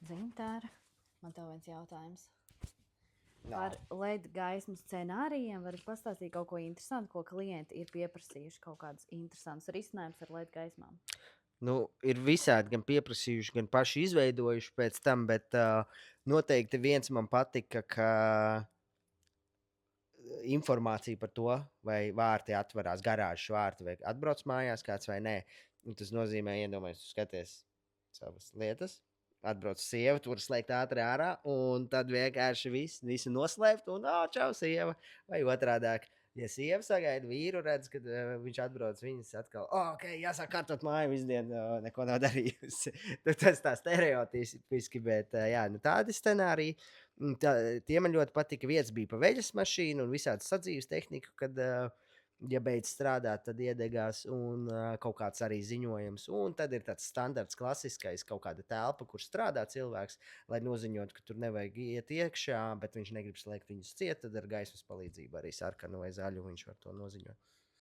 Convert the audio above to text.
Zintāra, man tev viens jautājums. Nā. Par LED gaismu scenārijiem var pastāstīt kaut ko interesantu, ko klienti ir pieprasījuši, kaut kādus interesantus risinājumus ar LED gaismām. Nu, ir visādi gan pieprasījuši, gan paši izveidojuši pēc tam, bet noteikti viens man patika, ka informācija par to, vai vārti atverās, garāžas vārti, vai atbrauc mājās kāds vai nē. Un tas nozīmē, iedomājieties, tu skaties savas lietas. Atbrauc sieva, tur slēgt ātri ārā, un tad vienkārši visu noslēpt, un čau, sieva. Vai otrādāk, ja sieva sagaida vīru, redz, kad viņš atbrauc, viņas atkal, ok, jāsāk kārtot māju, visu dienu neko nav darījusi. Tas tā stereotipiski, bet jā, nu tādi scenāriji. Tie man ļoti patika. Vietas bija pa veļas mašīnu un visādi sadzīves tehniku, kad, ja beidz strādāt, tad iedegās un kaut kāds arī ziņojums. Un tad ir tāds standarts, klasiskais kaut kāda telpa, kur strādā cilvēks, lai noziņotu, ka tur nevajag iet iekšā, bet viņš negrib slēgt viņus ciet, tad ar gaismas palīdzību arī sarkanu vai zaļu viņš var to noziņot.